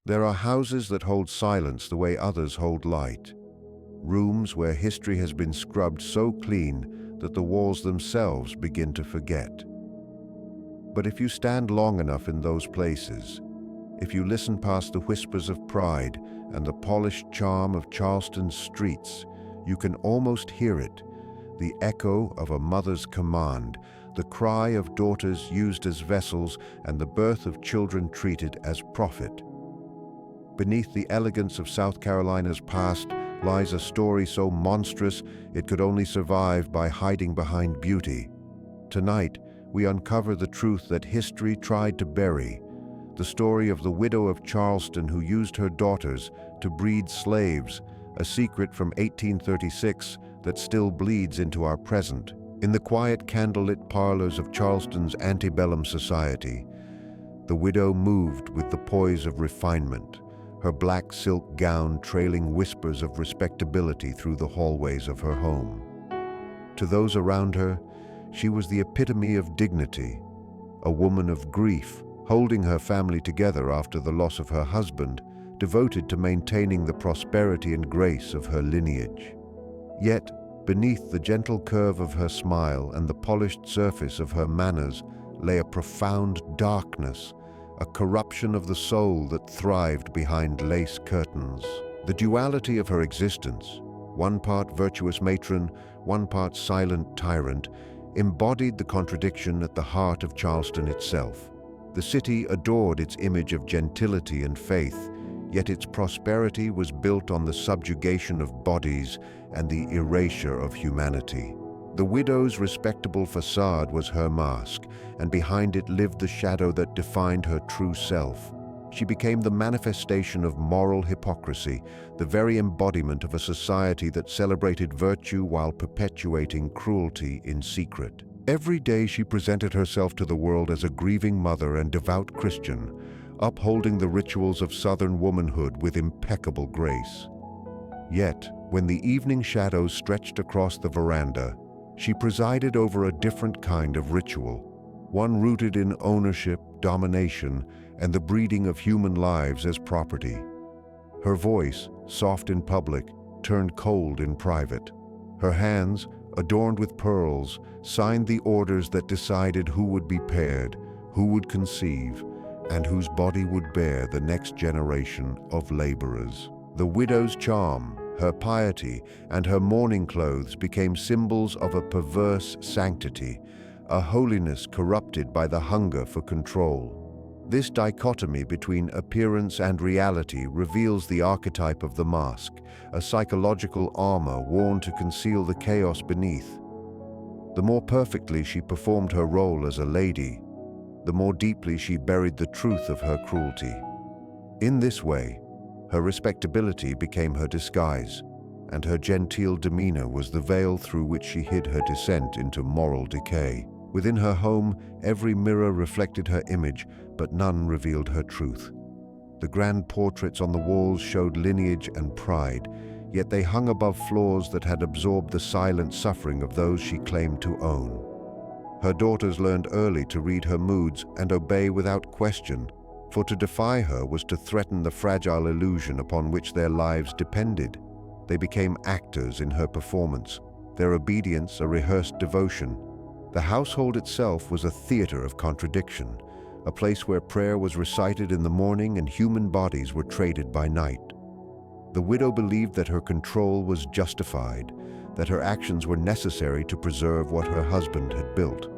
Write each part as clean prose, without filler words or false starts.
There are houses that hold silence the way others hold light. Rooms where history has been scrubbed so clean that the walls themselves begin to forget. But if you stand long enough in those places, if you listen past the whispers of pride and the polished charm of Charleston's streets, you can almost hear it, the echo of a mother's command, the cry of daughters used as vessels, and the birth of children treated as profit. Beneath the elegance of South Carolina's past lies a story so monstrous it could only survive by hiding behind beauty. Tonight, we uncover the truth that history tried to bury, the story of the widow of Charleston who used her daughters to breed slaves, a secret from 1836 that still bleeds into our present. In the quiet candlelit parlors of Charleston's antebellum society, the widow moved with the poise of refinement, her black silk gown trailing whispers of respectability through the hallways of her home. To those around her, she was the epitome of dignity, a woman of grief, holding her family together after the loss of her husband, devoted to maintaining the prosperity and grace of her lineage. Yet, beneath the gentle curve of her smile and the polished surface of her manners lay a profound darkness, a corruption of the soul that thrived behind lace curtains. The duality of her existence, one part virtuous matron, one part silent tyrant, embodied the contradiction at the heart of Charleston itself. The city adored its image of gentility and faith, yet its prosperity was built on the subjugation of bodies and the erasure of humanity. The widow's respectable facade was her mask, and behind it lived the shadow that defined her true self. She became the manifestation of moral hypocrisy, the very embodiment of a society that celebrated virtue while perpetuating cruelty in secret. Every day she presented herself to the world as a grieving mother and devout Christian, upholding the rituals of Southern womanhood with impeccable grace. Yet, when the evening shadows stretched across the veranda, she presided over a different kind of ritual, one rooted in ownership, domination, and the breeding of human lives as property. Her voice, soft in public, turned cold in private. Her hands, adorned with pearls, signed the orders that decided who would be paired, who would conceive, and whose body would bear the next generation of laborers. The widow's charm, her piety, and her mourning clothes became symbols of a perverse sanctity, a holiness corrupted by the hunger for control. This dichotomy between appearance and reality reveals the archetype of the mask, a psychological armor worn to conceal the chaos beneath. The more perfectly she performed her role as a lady, the more deeply she buried the truth of her cruelty. In this way, her respectability became her disguise, and her genteel demeanor was the veil through which she hid her descent into moral decay. Within her home, every mirror reflected her image, but none revealed her truth. The grand portraits on the walls showed lineage and pride, yet they hung above floors that had absorbed the silent suffering of those she claimed to own. Her daughters learned early to read her moods and obey without question, for to defy her was to threaten the fragile illusion upon which their lives depended. They became actors in her performance, their obedience a rehearsed devotion. The household itself was a theater of contradiction, a place where prayer was recited in the morning and human bodies were traded by night. The widow believed that her control was justified, that her actions were necessary to preserve what her husband had built.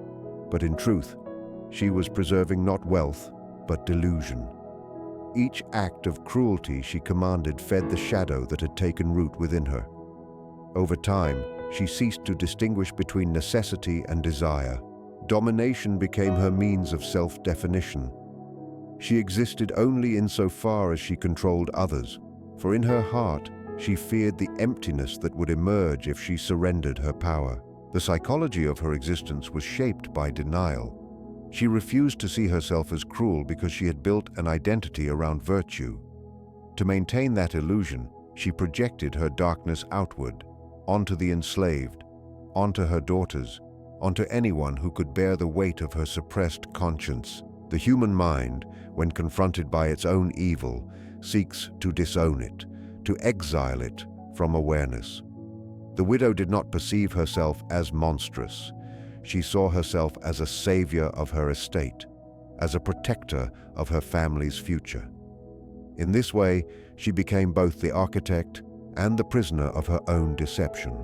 But in truth, she was preserving not wealth, but delusion. Each act of cruelty she commanded fed the shadow that had taken root within her. Over time, she ceased to distinguish between necessity and desire. Domination became her means of self-definition. She existed only insofar as she controlled others, for in her heart, she feared the emptiness that would emerge if she surrendered her power. The psychology of her existence was shaped by denial. She refused to see herself as cruel because she had built an identity around virtue. To maintain that illusion, she projected her darkness outward, onto the enslaved, onto her daughters, onto anyone who could bear the weight of her suppressed conscience. The human mind, when confronted by its own evil, seeks to disown it, to exile it from awareness. The widow did not perceive herself as monstrous. She saw herself as a savior of her estate, as a protector of her family's future. In this way, she became both the architect and the prisoner of her own deception.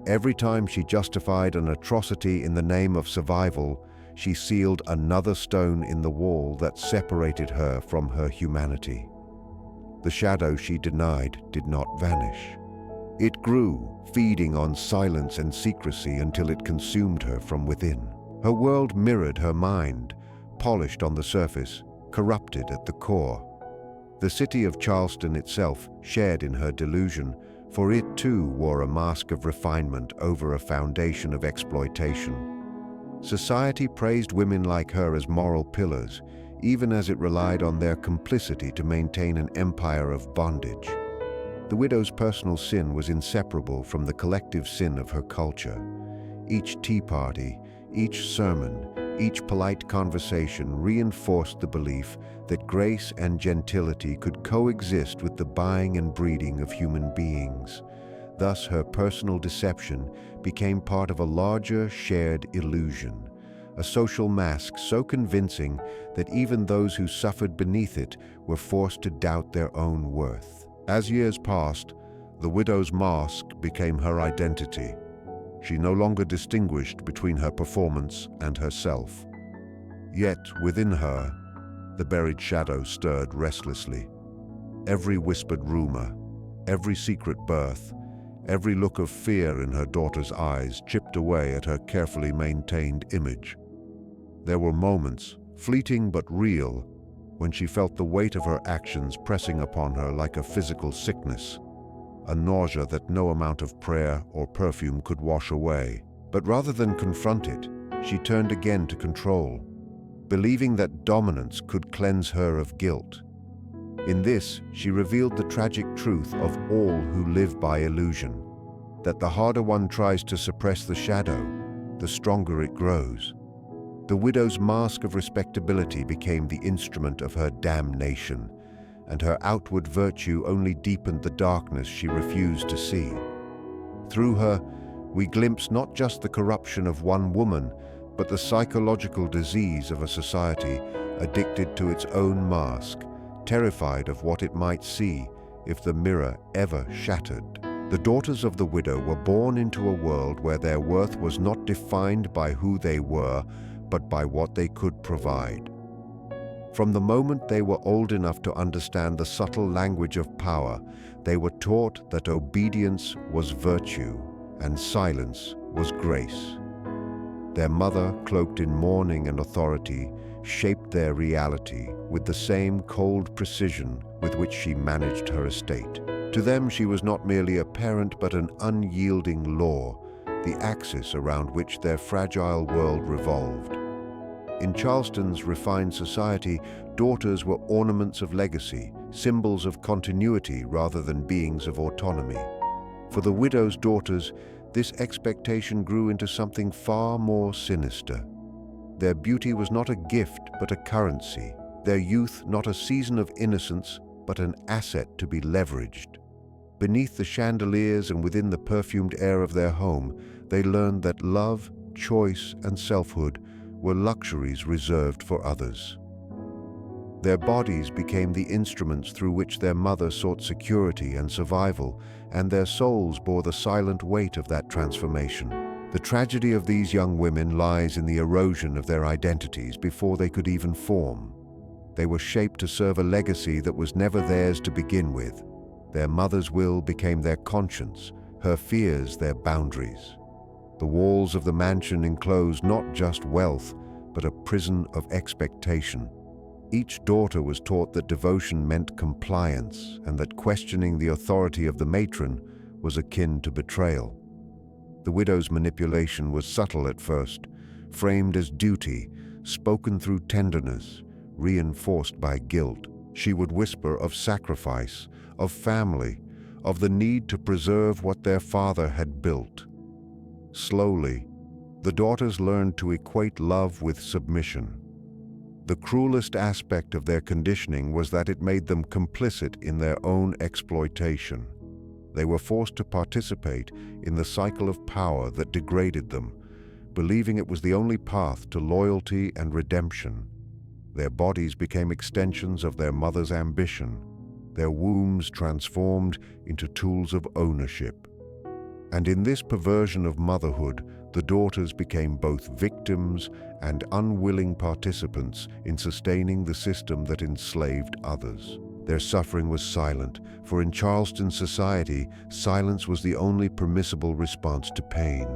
Every time she justified an atrocity in the name of survival, she sealed another stone in the wall that separated her from her humanity. The shadow she denied did not vanish. It grew, feeding on silence and secrecy until it consumed her from within. Her world mirrored her mind, polished on the surface, corrupted at the core. The city of Charleston itself shared in her delusion, for it too wore a mask of refinement over a foundation of exploitation. Society praised women like her as moral pillars, even as it relied on their complicity to maintain an empire of bondage. The widow's personal sin was inseparable from the collective sin of her culture. Each tea party, each sermon, each polite conversation reinforced the belief that grace and gentility could coexist with the buying and breeding of human beings. Thus, her personal deception became part of a larger shared illusion, a social mask so convincing that even those who suffered beneath it were forced to doubt their own worth. As years passed, the widow's mask became her identity. She no longer distinguished between her performance and herself. Yet, within her, the buried shadow stirred restlessly. Every whispered rumor, every secret birth, every look of fear in her daughter's eyes chipped away at her carefully maintained image. There were moments, fleeting but real, when she felt the weight of her actions pressing upon her like a physical sickness, a nausea that no amount of prayer or perfume could wash away. But rather than confront it, she turned again to control, believing that dominance could cleanse her of guilt. In this, she revealed the tragic truth of all who live by illusion, that the harder one tries to suppress the shadow, the stronger it grows. The widow's mask of respectability became the instrument of her damnation, and her outward virtue only deepened the darkness she refused to see. Through her, we glimpse not just the corruption of one woman, but the psychological disease of a society addicted to its own mask, terrified of what it might see if the mirror ever shattered. The daughters of the widow were born into a world where their worth was not defined by who they were, but by what they could provide. From the moment they were old enough to understand the subtle language of power, they were taught that obedience was virtue and silence was grace. Their mother, cloaked in mourning and authority, shaped their reality with the same cold precision with which she managed her estate. To them, she was not merely a parent but an unyielding law, the axis around which their fragile world revolved. In Charleston's refined society, daughters were ornaments of legacy, symbols of continuity rather than beings of autonomy. For the widow's daughters, this expectation grew into something far more sinister. Their beauty was not a gift but a currency, their youth not a season of innocence but an asset to be leveraged. Beneath the chandeliers and within the perfumed air of their home, they learned that love, choice, and selfhood were luxuries reserved for others. Their bodies became the instruments through which their mother sought security and survival, and their souls bore the silent weight of that transformation. The tragedy of these young women lies in the erosion of their identities before they could even form. They were shaped to serve a legacy that was never theirs to begin with. Their mother's will became their conscience, her fears their boundaries. The walls of the mansion enclosed not just wealth, but a prison of expectation. Each daughter was taught that devotion meant compliance, and that questioning the authority of the matron was akin to betrayal. The widow's manipulation was subtle at first, framed as duty, spoken through tenderness, reinforced by guilt. She would whisper of sacrifice, of family, of the need to preserve what their father had built. Slowly, the daughters learned to equate love with submission. The cruelest aspect of their conditioning was that it made them complicit in their own exploitation. They were forced to participate in the cycle of power that degraded them, believing it was the only path to loyalty and redemption. Their bodies became extensions of their mother's ambition, their wombs transformed into tools of ownership. And in this perversion of motherhood, the daughters became both victims and unwilling participants in sustaining the system that enslaved others. Their suffering was silent, for in Charleston society, silence was the only permissible response to pain.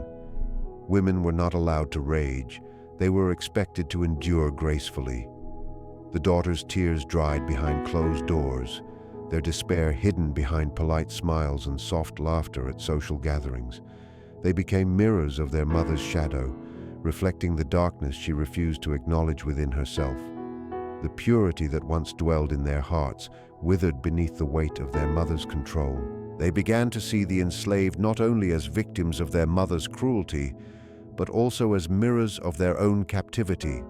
Women were not allowed to rage. They were expected to endure gracefully. The daughters' tears dried behind closed doors, their despair hidden behind polite smiles and soft laughter at social gatherings. They became mirrors of their mother's shadow, reflecting the darkness she refused to acknowledge within herself. The purity that once dwelled in their hearts withered beneath the weight of their mother's control. They began to see the enslaved not only as victims of their mother's cruelty, but also as mirrors of their own captivity.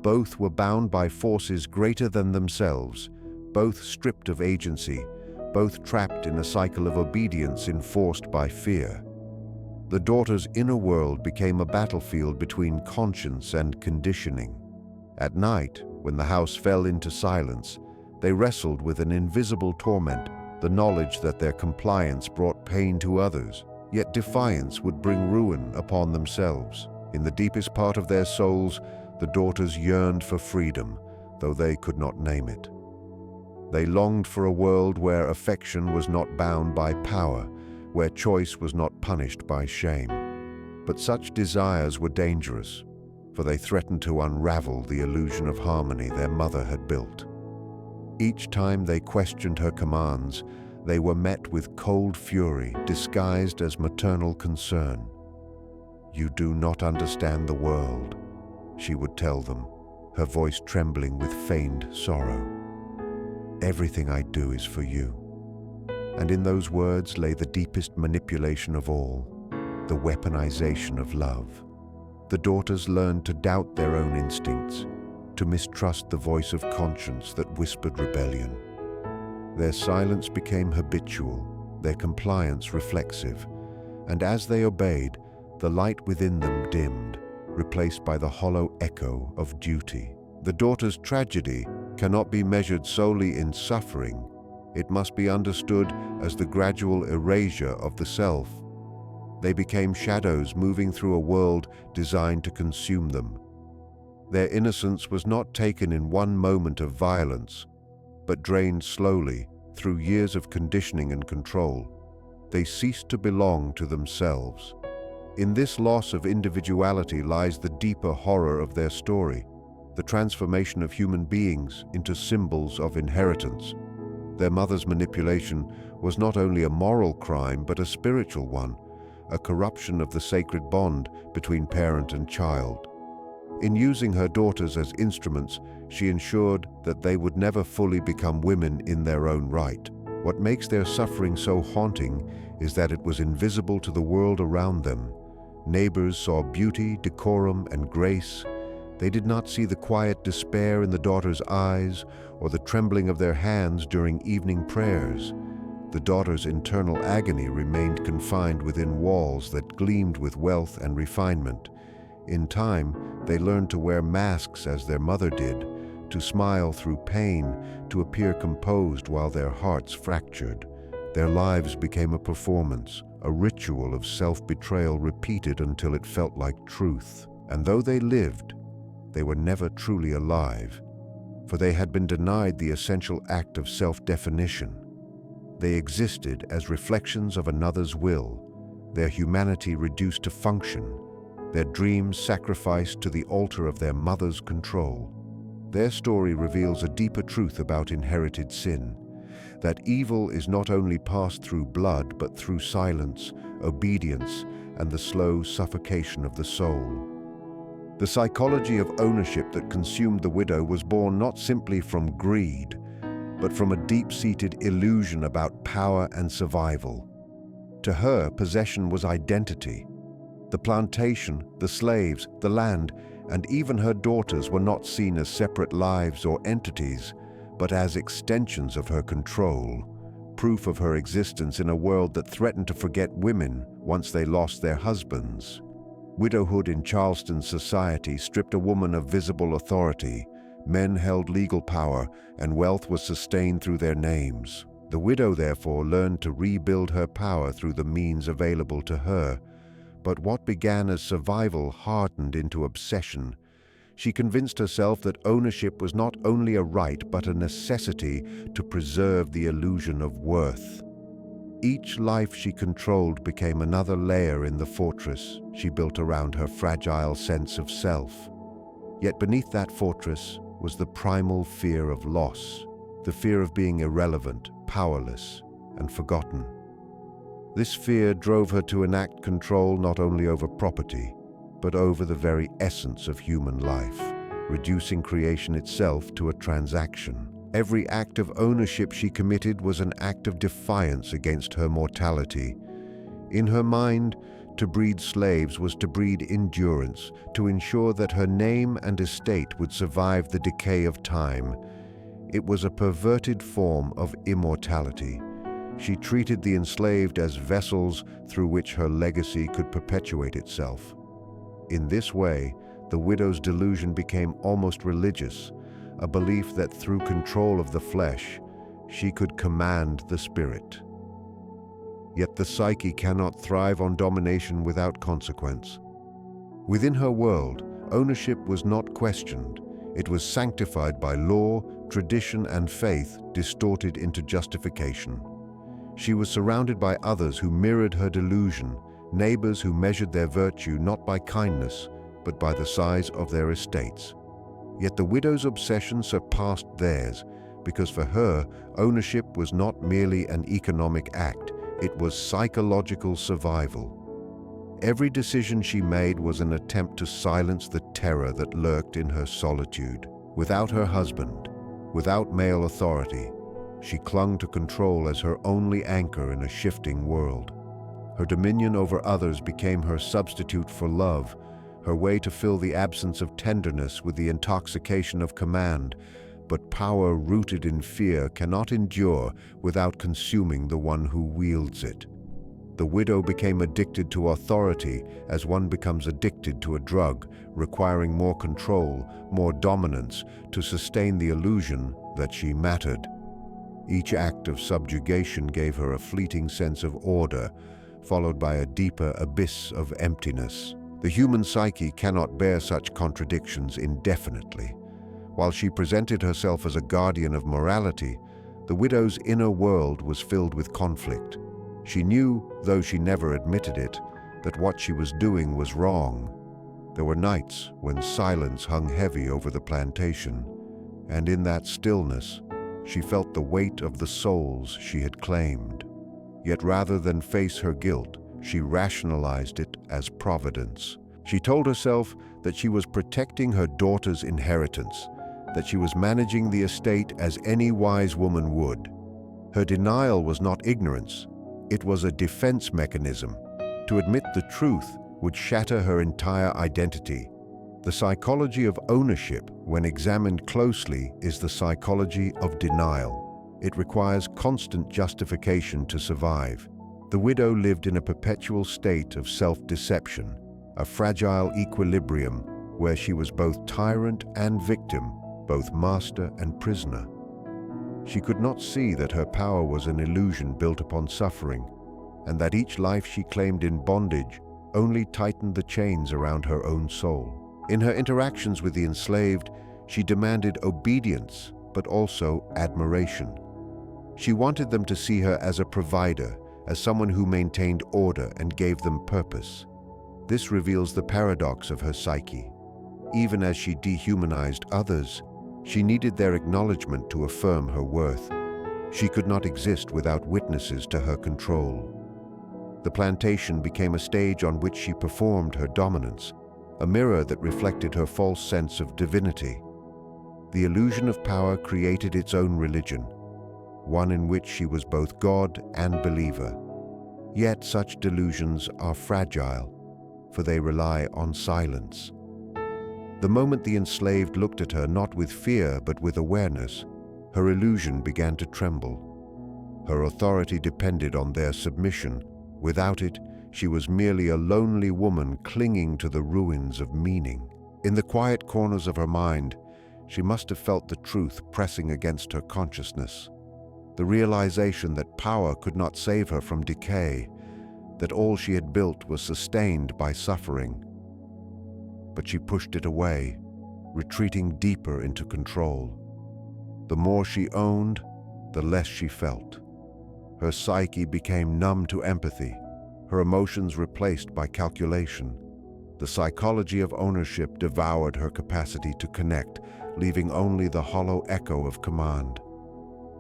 Both were bound by forces greater than themselves, both stripped of agency, both trapped in a cycle of obedience enforced by fear. The daughter's inner world became a battlefield between conscience and conditioning. At night, when the house fell into silence, they wrestled with an invisible torment, the knowledge that their compliance brought pain to others, yet defiance would bring ruin upon themselves. In the deepest part of their souls, the daughters yearned for freedom, though they could not name it. They longed for a world where affection was not bound by power, where choice was not punished by shame. But such desires were dangerous, for they threatened to unravel the illusion of harmony their mother had built. Each time they questioned her commands, they were met with cold fury disguised as maternal concern. "You do not understand the world," she would tell them, her voice trembling with feigned sorrow. "Everything I do is for you." And in those words lay the deepest manipulation of all, the weaponization of love. The daughters learned to doubt their own instincts, to mistrust the voice of conscience that whispered rebellion. Their silence became habitual, their compliance reflexive, and as they obeyed, the light within them dimmed, replaced by the hollow echo of duty. The daughter's tragedy cannot be measured solely in suffering. It must be understood as the gradual erasure of the self. They became shadows moving through a world designed to consume them. Their innocence was not taken in one moment of violence, but drained slowly through years of conditioning and control. They ceased to belong to themselves. In this loss of individuality lies the deeper horror of their story, the transformation of human beings into symbols of inheritance. Their mother's manipulation was not only a moral crime, but a spiritual one, a corruption of the sacred bond between parent and child. In using her daughters as instruments, she ensured that they would never fully become women in their own right. What makes their suffering so haunting is that it was invisible to the world around them. Neighbors saw beauty, decorum, and grace. They did not see the quiet despair in the daughters' eyes or the trembling of their hands during evening prayers. The daughters' internal agony remained confined within walls that gleamed with wealth and refinement. In time, they learned to wear masks as their mother did, to smile through pain, to appear composed while their hearts fractured. Their lives became a performance, a ritual of self-betrayal repeated until it felt like truth. And though they lived, they were never truly alive, for they had been denied the essential act of self-definition. They existed as reflections of another's will, their humanity reduced to function, their dreams sacrificed to the altar of their mother's control. Their story reveals a deeper truth about inherited sin, that evil is not only passed through blood, but through silence, obedience, and the slow suffocation of the soul. The psychology of ownership that consumed the widow was born not simply from greed, but from a deep-seated illusion about power and survival. To her, possession was identity. The plantation, the slaves, the land, and even her daughters were not seen as separate lives or entities, but as extensions of her control, proof of her existence in a world that threatened to forget women once they lost their husbands. Widowhood in Charleston society stripped a woman of visible authority. Men held legal power, and wealth was sustained through their names. The widow, therefore, learned to rebuild her power through the means available to her. But what began as survival hardened into obsession. She convinced herself that ownership was not only a right but a necessity to preserve the illusion of worth. Each life she controlled became another layer in the fortress she built around her fragile sense of self. Yet beneath that fortress was the primal fear of loss, the fear of being irrelevant, powerless, and forgotten. This fear drove her to enact control not only over property, but over the very essence of human life, reducing creation itself to a transaction. Every act of ownership she committed was an act of defiance against her mortality. In her mind, to breed slaves was to breed endurance, to ensure that her name and estate would survive the decay of time. It was a perverted form of immortality. She treated the enslaved as vessels through which her legacy could perpetuate itself. In this way, the widow's delusion became almost religious, a belief that through control of the flesh, she could command the spirit. Yet the psyche cannot thrive on domination without consequence. Within her world, ownership was not questioned. It was sanctified by law, tradition, and faith distorted into justification. She was surrounded by others who mirrored her delusion, neighbors who measured their virtue not by kindness, but by the size of their estates. Yet the widow's obsession surpassed theirs, because for her, ownership was not merely an economic act, it was psychological survival. Every decision she made was an attempt to silence the terror that lurked in her solitude. Without her husband, without male authority, she clung to control as her only anchor in a shifting world. Her dominion over others became her substitute for love, her way to fill the absence of tenderness with the intoxication of command. But power rooted in fear cannot endure without consuming the one who wields it. The widow became addicted to authority as one becomes addicted to a drug, requiring more control, more dominance to sustain the illusion that she mattered. Each act of subjugation gave her a fleeting sense of order, followed by a deeper abyss of emptiness. The human psyche cannot bear such contradictions indefinitely. While she presented herself as a guardian of morality, the widow's inner world was filled with conflict. She knew, though she never admitted it, that what she was doing was wrong. There were nights when silence hung heavy over the plantation, and in that stillness, she felt the weight of the souls she had claimed. Yet rather than face her guilt, she rationalized it as providence. She told herself that she was protecting her daughter's inheritance, that she was managing the estate as any wise woman would. Her denial was not ignorance, it was a defense mechanism. To admit the truth would shatter her entire identity. The psychology of ownership, when examined closely, is the psychology of denial. It requires constant justification to survive. The widow lived in a perpetual state of self-deception, a fragile equilibrium where she was both tyrant and victim, both master and prisoner. She could not see that her power was an illusion built upon suffering, and that each life she claimed in bondage only tightened the chains around her own soul. In her interactions with the enslaved, she demanded obedience, but also admiration. She wanted them to see her as a provider, as someone who maintained order and gave them purpose. This reveals the paradox of her psyche. Even as she dehumanized others, she needed their acknowledgement to affirm her worth. She could not exist without witnesses to her control. The plantation became a stage on which she performed her dominance, a mirror that reflected her false sense of divinity. The illusion of power created its own religion, one in which she was both God and believer. Yet such delusions are fragile, for they rely on silence. The moment the enslaved looked at her not with fear but with awareness, her illusion began to tremble. Her authority depended on their submission. Without it, she was merely a lonely woman clinging to the ruins of meaning. In the quiet corners of her mind, she must have felt the truth pressing against her consciousness. The realization that power could not save her from decay, that all she had built was sustained by suffering. But she pushed it away, retreating deeper into control. The more she owned, the less she felt. Her psyche became numb to empathy, her emotions replaced by calculation. The psychology of ownership devoured her capacity to connect, leaving only the hollow echo of command.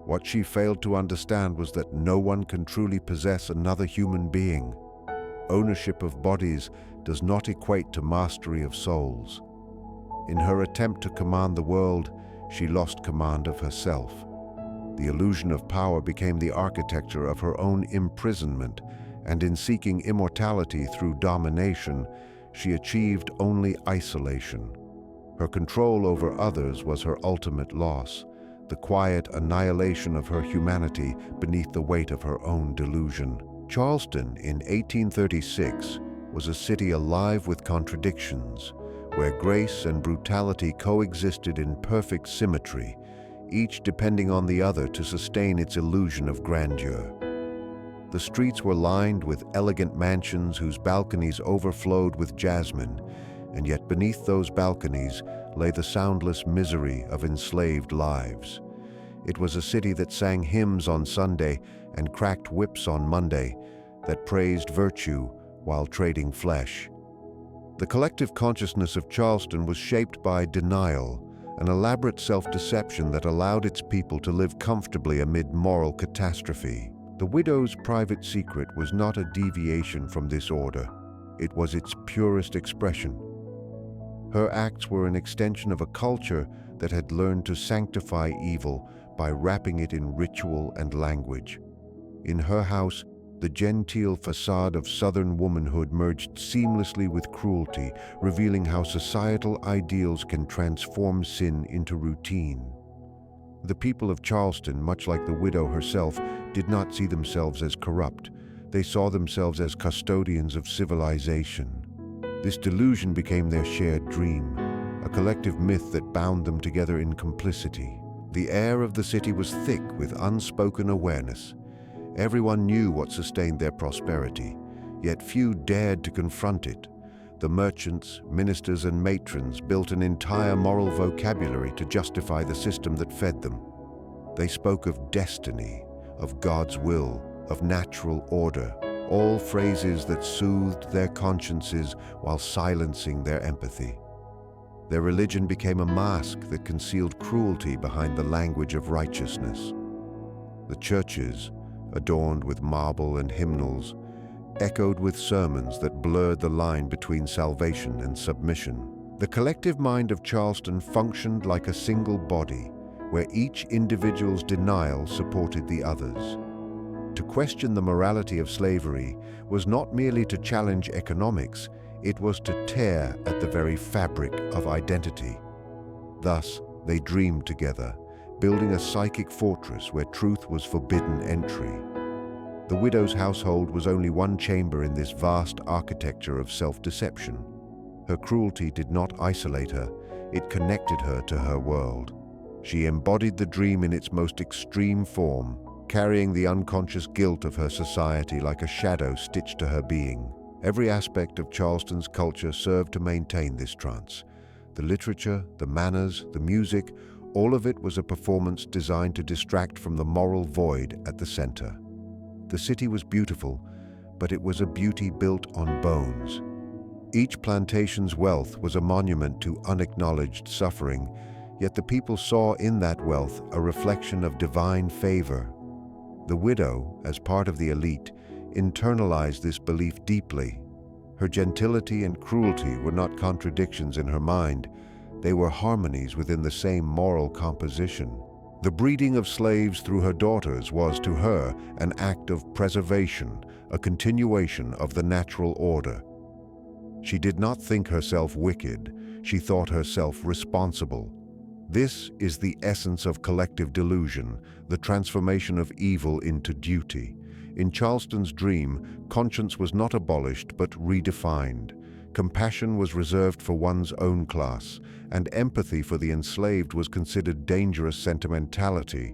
What she failed to understand was that no one can truly possess another human being. Ownership of bodies does not equate to mastery of souls. In her attempt to command the world, she lost command of herself. The illusion of power became the architecture of her own imprisonment, and in seeking immortality through domination, she achieved only isolation. Her control over others was her ultimate loss, the quiet annihilation of her humanity beneath the weight of her own delusion. Charleston in 1836 was a city alive with contradictions, where grace and brutality coexisted in perfect symmetry, each depending on the other to sustain its illusion of grandeur. The streets were lined with elegant mansions whose balconies overflowed with jasmine, and yet beneath those balconies lay the soundless misery of enslaved lives. It was a city that sang hymns on Sunday and cracked whips on Monday, that praised virtue while trading flesh. The collective consciousness of Charleston was shaped by denial, an elaborate self-deception that allowed its people to live comfortably amid moral catastrophe. The widow's private secret was not a deviation from this order. It was its purest expression. Her acts were an extension of a culture that had learned to sanctify evil by wrapping it in ritual and language. In her house, the genteel facade of Southern womanhood merged seamlessly with cruelty, revealing how societal ideals can transform sin into routine. The people of Charleston, much like the widow herself, did not see themselves as corrupt. They saw themselves as custodians of civilization. This delusion became their shared dream, a collective myth that bound them together in complicity. The air of the city was thick with unspoken awareness. Everyone knew what sustained their prosperity, yet few dared to confront it. The merchants, ministers, and matrons built an entire moral vocabulary to justify the system that fed them. They spoke of destiny, of God's will, of natural order, all phrases that soothed their consciences while silencing their empathy. Their religion became a mask that concealed cruelty behind the language of righteousness. The churches, adorned with marble and hymnals, echoed with sermons that blurred the line between salvation and submission. The collective mind of Charleston functioned like a single body, where each individual's denial supported the others. To question the morality of slavery was not merely to challenge economics, it was to tear at the very fabric of identity. Thus, they dreamed together, building a psychic fortress where truth was forbidden entry. The widow's household was only one chamber in this vast architecture of self-deception. Her cruelty did not isolate her, it connected her to her world. She embodied the dream in its most extreme form, carrying the unconscious guilt of her society like a shadow stitched to her being. Every aspect of Charleston's culture served to maintain this trance. The literature, the manners, the music, all of it was a performance designed to distract from the moral void at the center. The city was beautiful, but it was a beauty built on bones. Each plantation's wealth was a monument to unacknowledged suffering, yet the people saw in that wealth a reflection of divine favor. The widow, as part of the elite, internalized this belief deeply. Her gentility and cruelty were not contradictions in her mind, they were harmonies within the same moral composition. The breeding of slaves through her daughters was to her an act of preservation, a continuation of the natural order. She did not think herself wicked, she thought herself responsible. This is the essence of collective delusion, the transformation of evil into duty. In Charleston's dream, conscience was not abolished but redefined. Compassion was reserved for one's own class, and empathy for the enslaved was considered dangerous sentimentality.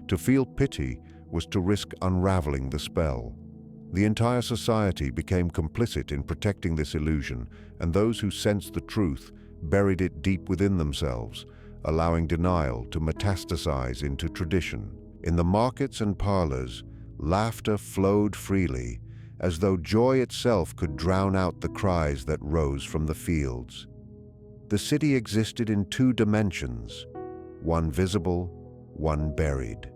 To feel pity was to risk unraveling the spell. The entire society became complicit in protecting this illusion, and those who sensed the truth buried it deep within themselves, allowing denial to metastasize into tradition. In the markets and parlors, laughter flowed freely, as though joy itself could drown out the cries that rose from the fields. The city existed in two dimensions, one visible, one buried.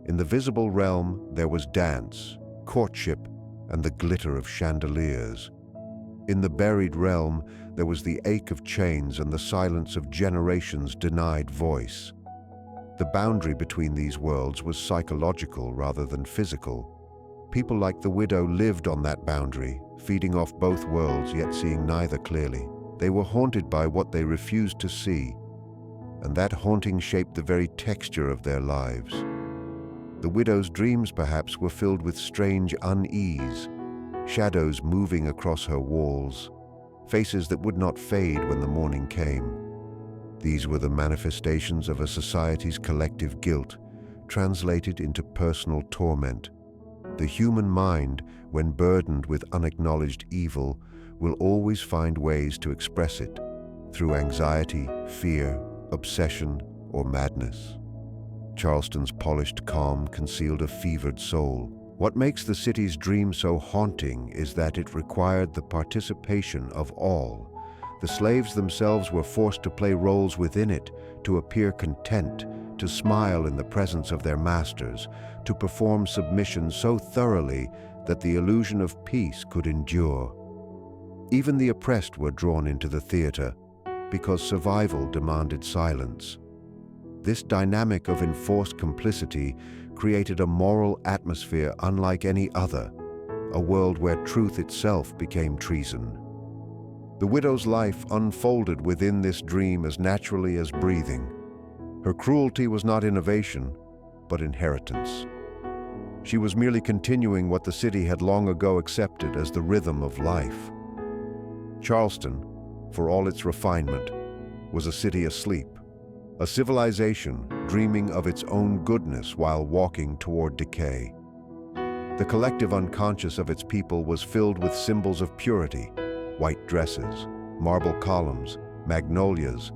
In the visible realm, there was dance, courtship, and the glitter of chandeliers. In the buried realm, there was the ache of chains and the silence of generations denied voice. The boundary between these worlds was psychological rather than physical. People like the widow lived on that boundary, feeding off both worlds yet seeing neither clearly. They were haunted by what they refused to see, and that haunting shaped the very texture of their lives. The widow's dreams, perhaps, were filled with strange unease, shadows moving across her walls, faces that would not fade when the morning came. These were the manifestations of a society's collective guilt, translated into personal torment. The human mind, when burdened with unacknowledged evil, will always find ways to express it, through anxiety, fear, obsession, or madness. Charleston's polished calm concealed a fevered soul. What makes the city's dream so haunting is that it required the participation of all. The slaves themselves were forced to play roles within it, to appear content, to smile in the presence of their masters, to perform submission so thoroughly that the illusion of peace could endure. Even the oppressed were drawn into the theater, because survival demanded silence. This dynamic of enforced complicity created a moral atmosphere unlike any other, a world where truth itself became treason. The widow's life unfolded within this dream as naturally as breathing. Her cruelty was not innovation, but inheritance. She was merely continuing what the city had long ago accepted as the rhythm of life. Charleston, for all its refinement, was a city asleep, a civilization dreaming of its own goodness while walking toward decay. The collective unconscious of its people was filled with symbols of purity, white dresses, marble columns, magnolias,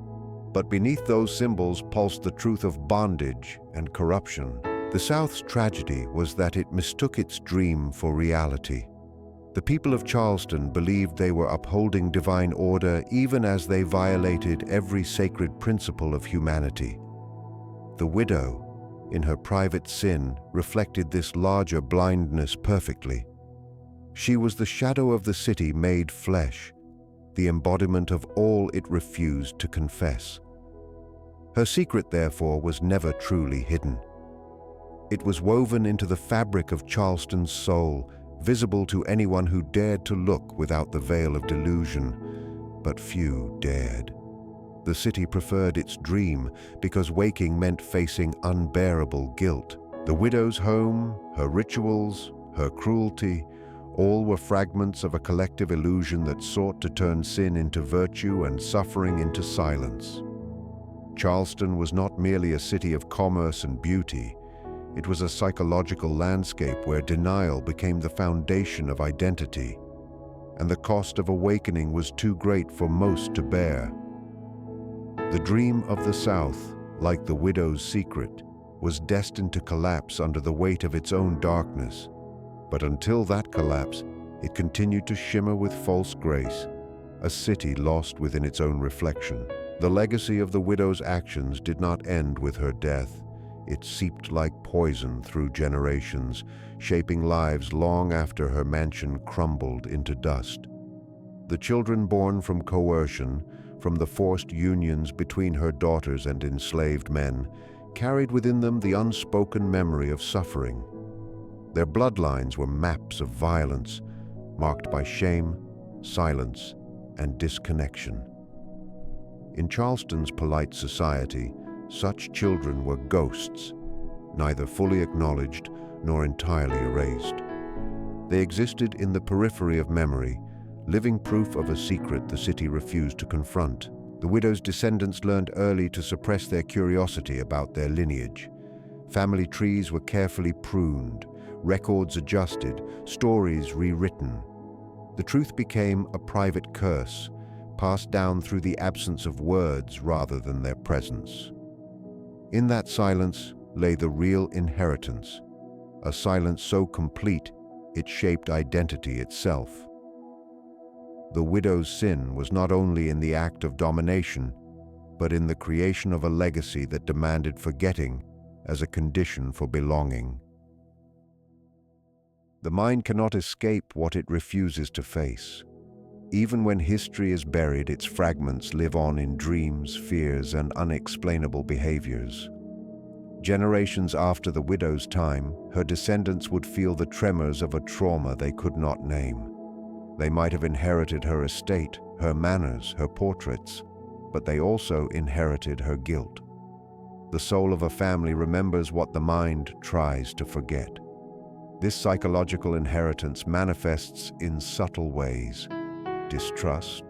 but beneath those symbols pulsed the truth of bondage and corruption. The South's tragedy was that it mistook its dream for reality. The people of Charleston believed they were upholding divine order even as they violated every sacred principle of humanity. The widow, in her private sin, reflected this larger blindness perfectly. She was the shadow of the city made flesh, the embodiment of all it refused to confess. Her secret, therefore, was never truly hidden. It was woven into the fabric of Charleston's soul, visible to anyone who dared to look without the veil of delusion, but few dared. The city preferred its dream because waking meant facing unbearable guilt. The widow's home, her rituals, her cruelty, all were fragments of a collective illusion that sought to turn sin into virtue and suffering into silence. Charleston was not merely a city of commerce and beauty. It was a psychological landscape where denial became the foundation of identity, and the cost of awakening was too great for most to bear. The dream of the South, like the widow's secret, was destined to collapse under the weight of its own darkness. But until that collapse, it continued to shimmer with false grace, a city lost within its own reflection. The legacy of the widow's actions did not end with her death. It seeped like poison through generations, shaping lives long after her mansion crumbled into dust. The children born from coercion, from the forced unions between her daughters and enslaved men, carried within them the unspoken memory of suffering. Their bloodlines were maps of violence, marked by shame, silence, and disconnection. In Charleston's polite society, such children were ghosts, neither fully acknowledged nor entirely erased. They existed in the periphery of memory, living proof of a secret the city refused to confront. The widow's descendants learned early to suppress their curiosity about their lineage. Family trees were carefully pruned, records adjusted, stories rewritten. The truth became a private curse, passed down through the absence of words rather than their presence. In that silence lay the real inheritance, a silence so complete it shaped identity itself. The widow's sin was not only in the act of domination, but in the creation of a legacy that demanded forgetting as a condition for belonging. The mind cannot escape what it refuses to face. Even when history is buried, its fragments live on in dreams, fears, and unexplainable behaviors. Generations after the widow's time, her descendants would feel the tremors of a trauma they could not name. They might have inherited her estate, her manners, her portraits, but they also inherited her guilt. The soul of a family remembers what the mind tries to forget. This psychological inheritance manifests in subtle ways: distrust,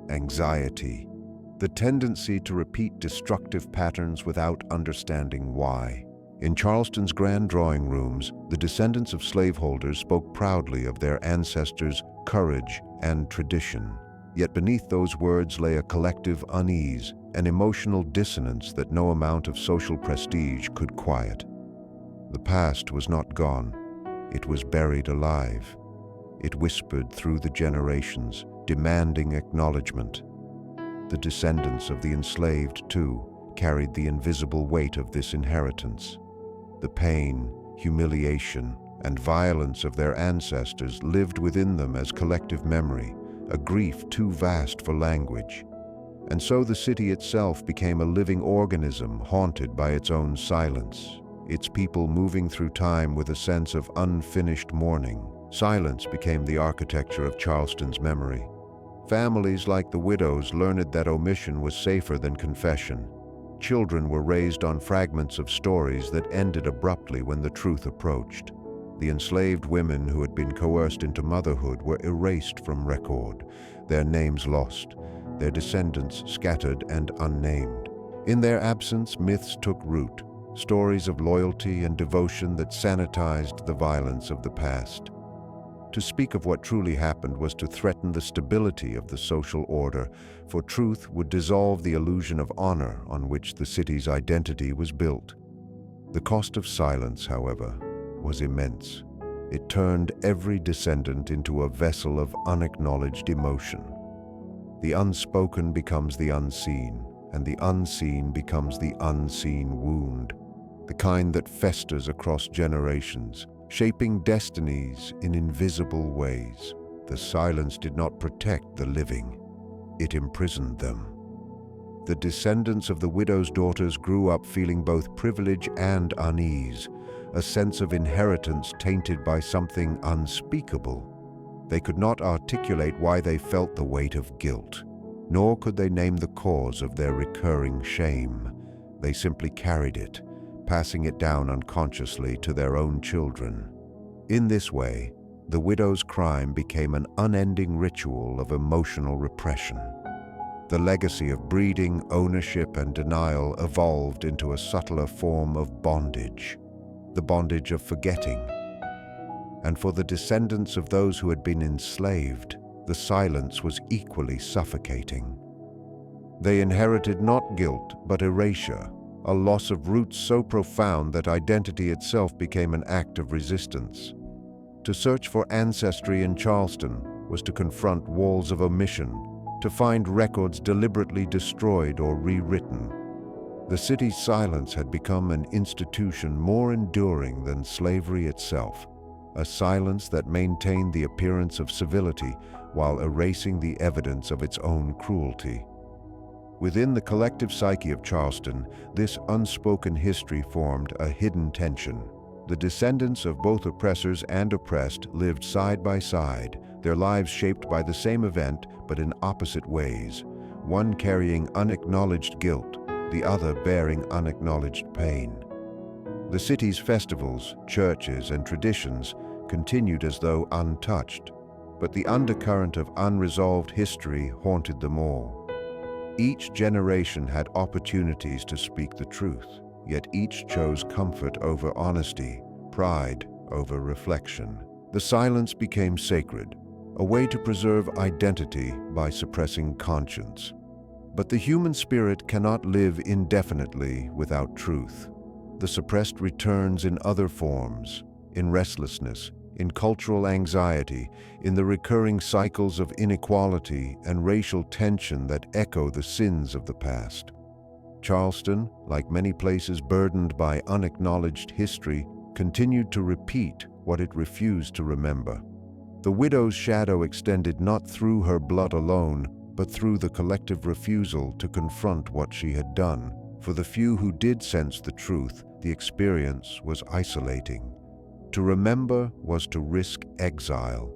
anxiety, the tendency to repeat destructive patterns without understanding why. In Charleston's grand drawing rooms, the descendants of slaveholders spoke proudly of their ancestors' courage and tradition. Yet beneath those words lay a collective unease, an emotional dissonance that no amount of social prestige could quiet. The past was not gone. It was buried alive. It whispered through the generations, demanding acknowledgement. The descendants of the enslaved, too, carried the invisible weight of this inheritance. The pain, humiliation, and violence of their ancestors lived within them as collective memory, a grief too vast for language. And so the city itself became a living organism haunted by its own silence, its people moving through time with a sense of unfinished mourning. Silence became the architecture of Charleston's memory. Families like the widow's learned that omission was safer than confession. Children were raised on fragments of stories that ended abruptly when the truth approached. The enslaved women who had been coerced into motherhood were erased from record, their names lost, their descendants scattered and unnamed. In their absence, myths took root, stories of loyalty and devotion that sanitized the violence of the past. To speak of what truly happened was to threaten the stability of the social order, for truth would dissolve the illusion of honor on which the city's identity was built. The cost of silence, however, was immense. It turned every descendant into a vessel of unacknowledged emotion. The unspoken becomes the unseen, and the unseen becomes the unseen wound, the kind that festers across generations, shaping destinies in invisible ways. The silence did not protect the living, it imprisoned them. The descendants of the widow's daughters grew up feeling both privilege and unease, a sense of inheritance tainted by something unspeakable. They could not articulate why they felt the weight of guilt, nor could they name the cause of their recurring shame. They simply carried it, passing it down unconsciously to their own children. In this way, the widow's crime became an unending ritual of emotional repression. The legacy of breeding, ownership, and denial evolved into a subtler form of bondage, the bondage of forgetting. And for the descendants of those who had been enslaved, the silence was equally suffocating. They inherited not guilt, but erasure, a loss of roots so profound that identity itself became an act of resistance. To search for ancestry in Charleston was to confront walls of omission, to find records deliberately destroyed or rewritten. The city's silence had become an institution more enduring than slavery itself, a silence that maintained the appearance of civility while erasing the evidence of its own cruelty. Within the collective psyche of Charleston, this unspoken history formed a hidden tension. The descendants of both oppressors and oppressed lived side by side, their lives shaped by the same event but in opposite ways. one carrying unacknowledged guilt, the other bearing unacknowledged pain. The city's festivals, churches, and traditions continued as though untouched, but the undercurrent of unresolved history haunted them all. Each generation had opportunities to speak the truth, yet each chose comfort over honesty, pride over reflection. The silence became sacred, a way to preserve identity by suppressing conscience. But the human spirit cannot live indefinitely without truth. The suppressed returns in other forms, in restlessness, in cultural anxiety, in the recurring cycles of inequality and racial tension that echo the sins of the past. Charleston, like many places burdened by unacknowledged history, continued to repeat what it refused to remember. The widow's shadow extended not through her blood alone, but through the collective refusal to confront what she had done. For the few who did sense the truth, the experience was isolating. To remember was to risk exile.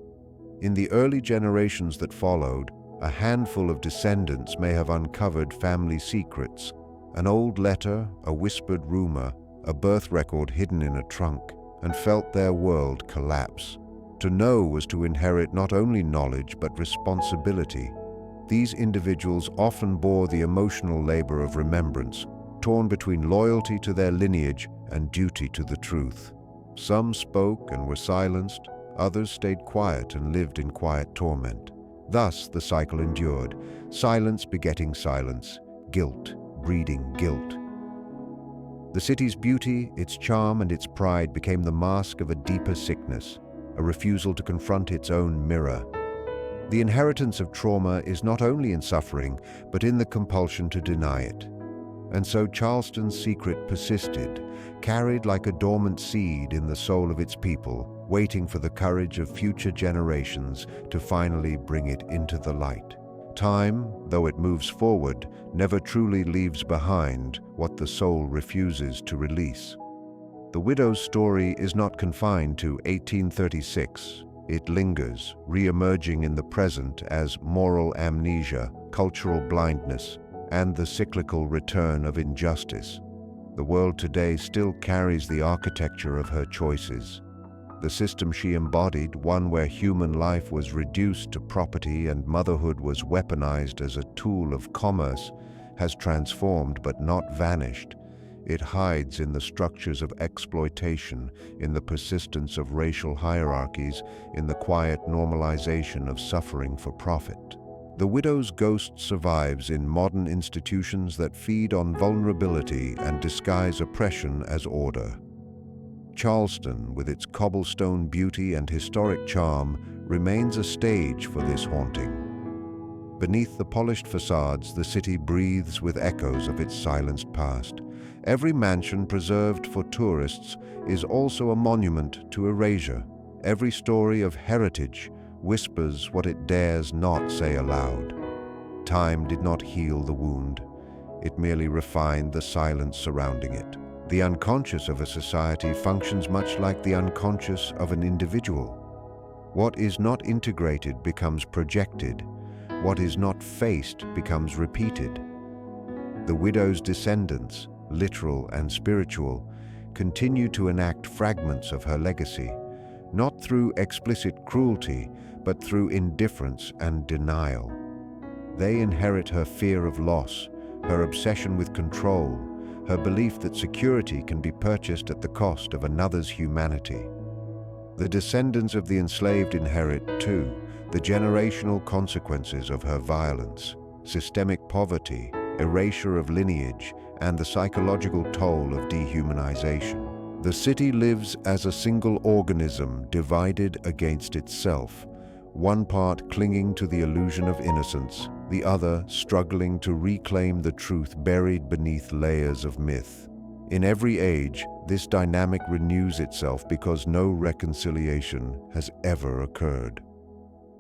In the early generations that followed, a handful of descendants may have uncovered family secrets, an old letter, a whispered rumor, a birth record hidden in a trunk, and felt their world collapse. To know was to inherit not only knowledge but responsibility. These individuals often bore the emotional labor of remembrance, torn between loyalty to their lineage and duty to the truth. Some spoke and were silenced, others stayed quiet and lived in quiet torment. Thus the cycle endured, silence begetting silence, guilt breeding guilt. The city's beauty, its charm, and its pride became the mask of a deeper sickness, a refusal to confront its own mirror. The inheritance of trauma is not only in suffering, but in the compulsion to deny it. And so Charleston's secret persisted, carried like a dormant seed in the soul of its people, waiting for the courage of future generations to finally bring it into the light. Time, though it moves forward, never truly leaves behind what the soul refuses to release. The widow's story is not confined to 1836. It lingers, re-emerging in the present as moral amnesia, cultural blindness, and the cyclical return of injustice. The world today still carries the architecture of her choices. The system she embodied, one where human life was reduced to property and motherhood was weaponized as a tool of commerce, has transformed but not vanished. It hides in the structures of exploitation, in the persistence of racial hierarchies, in the quiet normalization of suffering for profit. The widow's ghost survives in modern institutions that feed on vulnerability and disguise oppression as order. Charleston, with its cobblestone beauty and historic charm, remains a stage for this haunting. Beneath the polished facades, the city breathes with echoes of its silenced past. Every mansion preserved for tourists is also a monument to erasure. Every story of heritage whispers what it dares not say aloud. Time did not heal the wound. It merely refined the silence surrounding it. The unconscious of a society functions much like the unconscious of an individual. What is not integrated becomes projected. What is not faced becomes repeated. The widow's descendants, literal and spiritual, continue to enact fragments of her legacy, not through explicit cruelty, but through indifference and denial. They inherit her fear of loss, her obsession with control, her belief that security can be purchased at the cost of another's humanity. The descendants of the enslaved inherit, too, the generational consequences of her violence, systemic poverty, erasure of lineage, and the psychological toll of dehumanization. The city lives as a single organism divided against itself, one part clinging to the illusion of innocence, the other struggling to reclaim the truth buried beneath layers of myth. In every age, this dynamic renews itself because no reconciliation has ever occurred.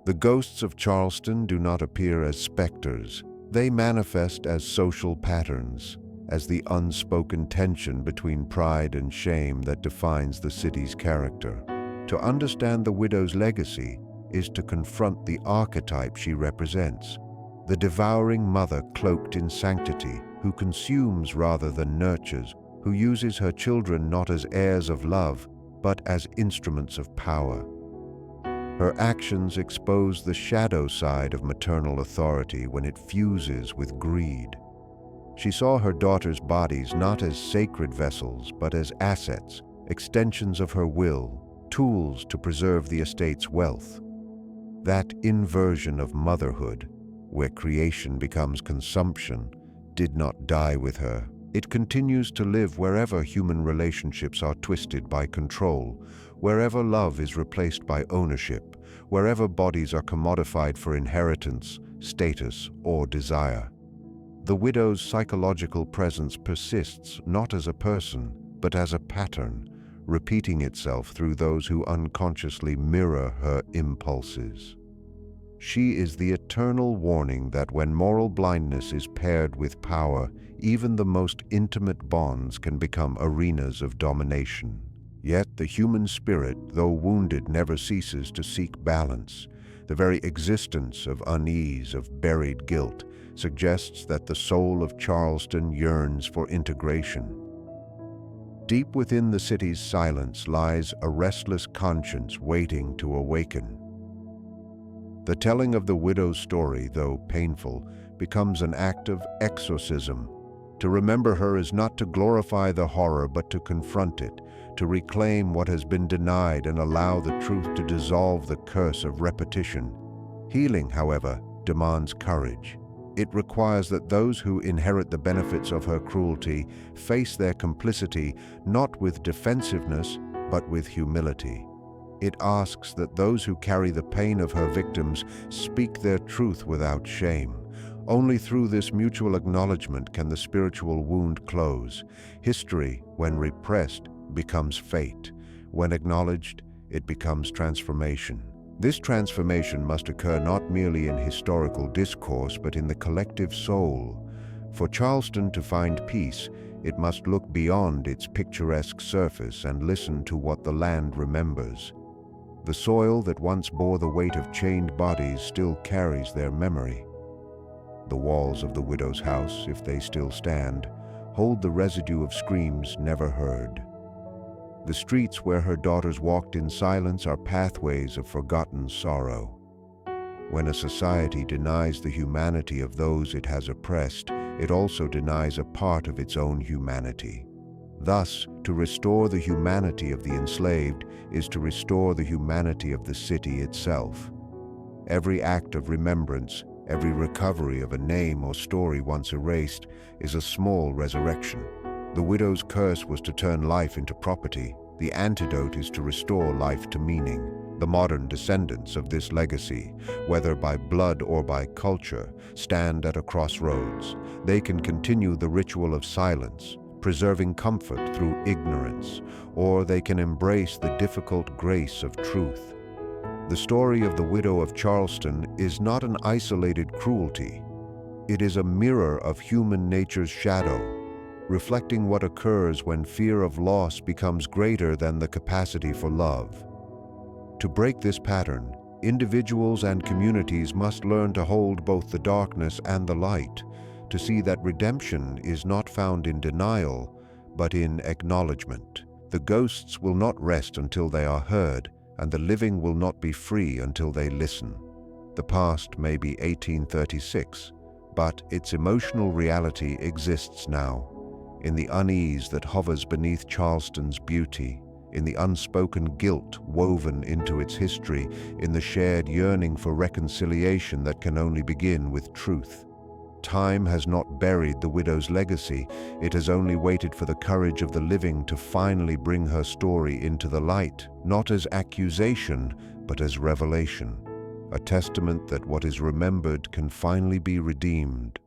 The ghosts of Charleston do not appear as specters. They manifest as social patterns, as the unspoken tension between pride and shame that defines the city's character. To understand the widow's legacy is to confront the archetype she represents, the devouring mother cloaked in sanctity, who consumes rather than nurtures, who uses her children not as heirs of love, but as instruments of power. Her actions expose the shadow side of maternal authority when it fuses with greed. She saw her daughters' bodies not as sacred vessels, but as assets, extensions of her will, tools to preserve the estate's wealth. That inversion of motherhood, where creation becomes consumption, did not die with her. It continues to live wherever human relationships are twisted by control, wherever love is replaced by ownership, wherever bodies are commodified for inheritance, status, or desire. The widow's psychological presence persists not as a person, but as a pattern, repeating itself through those who unconsciously mirror her impulses. She is the eternal warning that when moral blindness is paired with power, even the most intimate bonds can become arenas of domination. Yet the human spirit, though wounded, never ceases to seek balance. The very existence of unease, of buried guilt, suggests that the soul of Charleston yearns for integration. Deep within the city's silence lies a restless conscience waiting to awaken. The telling of the widow's story, though painful, becomes an act of exorcism. To remember her is not to glorify the horror, but to confront it, to reclaim what has been denied and allow the truth to dissolve the curse of repetition. Healing, however, demands courage. It requires that those who inherit the benefits of her cruelty face their complicity not with defensiveness, but with humility. It asks that those who carry the pain of her victims speak their truth without shame. Only through this mutual acknowledgement can the spiritual wound close. History, when repressed, becomes fate. When acknowledged, it becomes transformation. This transformation must occur not merely in historical discourse, but in the collective soul. For Charleston to find peace, it must look beyond its picturesque surface and listen to what the land remembers. The soil that once bore the weight of chained bodies still carries their memory. The walls of the widow's house, if they still stand, hold the residue of screams never heard. The streets where her daughters walked in silence are pathways of forgotten sorrow. When a society denies the humanity of those it has oppressed, it also denies a part of its own humanity. Thus, to restore the humanity of the enslaved is to restore the humanity of the city itself. Every act of remembrance, every recovery of a name or story once erased, is a small resurrection. The widow's curse was to turn life into property. The antidote is to restore life to meaning. The modern descendants of this legacy, whether by blood or by culture, stand at a crossroads. They can continue the ritual of silence, preserving comfort through ignorance, or they can embrace the difficult grace of truth. The story of the widow of Charleston is not an isolated cruelty. It is a mirror of human nature's shadow, reflecting what occurs when fear of loss becomes greater than the capacity for love. To break this pattern, individuals and communities must learn to hold both the darkness and the light, to see that redemption is not found in denial, but in acknowledgement. The ghosts will not rest until they are heard, and the living will not be free until they listen. The past may be 1836, but its emotional reality exists now, in the unease that hovers beneath Charleston's beauty, in the unspoken guilt woven into its history, in the shared yearning for reconciliation that can only begin with truth. Time has not buried the widow's legacy. It has only waited for the courage of the living to finally bring her story into the light, not as accusation, but as revelation, a testament that what is remembered can finally be redeemed.